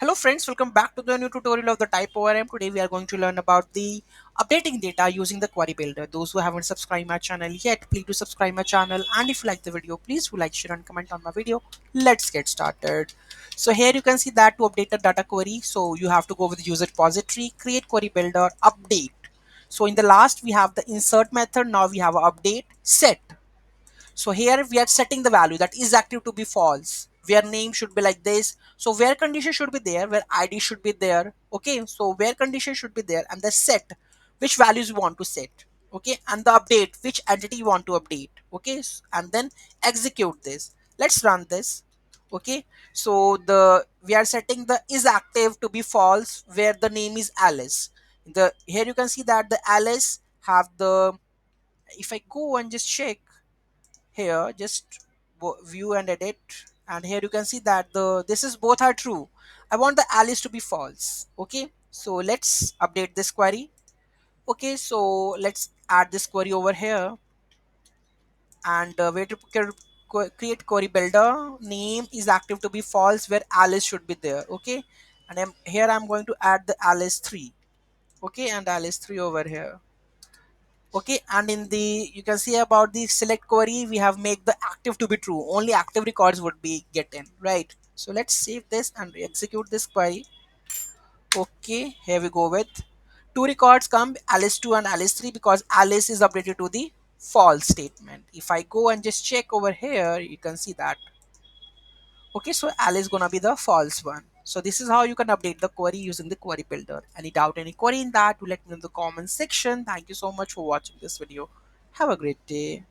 Hello friends, welcome back to the new tutorial of the TypeORM. Today we are going to learn about the updating data using the query builder. Those who haven't subscribed my channel yet, please do subscribe my channel, and if you like the video, please do like, share and comment on my video. Let's get started. So here you can see that to update a data query, so you have to go with user repository, create query builder, update. So in the last we have the insert method, now we have a update, set. So here we are setting the value that is active to be false, where name should be like this. So where condition should be there, where id should be there. Okay, so where condition should be there, and the set which values you want to set. Okay, and the update which entity you want to update. Okay, and then execute this. Let's run this. Okay, so the we are setting the is active to be false where the name is Alice. The here you can see that the Alice have the, if I go and just check here, just view and edit, and here you can see that the this is both are true. I want the Alice to be false. Okay, so let's update this query. Okay, so let's add this query over here, and where to create query builder, name is active to be false where Alice should be there. Okay, and here I'm going to add the Alice 3. Okay, and Alice 3 over here. Okay, and in the you can see about the select query, we have make the active to be true, only active records would be get in, right? So let's save this and execute this query. Okay, here we go with two records come, Alice 2 and Alice 3, because Alice is updated to the false statement. If I go and just check over here, you can see that. Okay, so Alice gonna be the false one. So this is how you can update the query using the query builder. Any doubt, any query in that, do let me know in the comment section. Thank you so much for watching this video. Have a great day.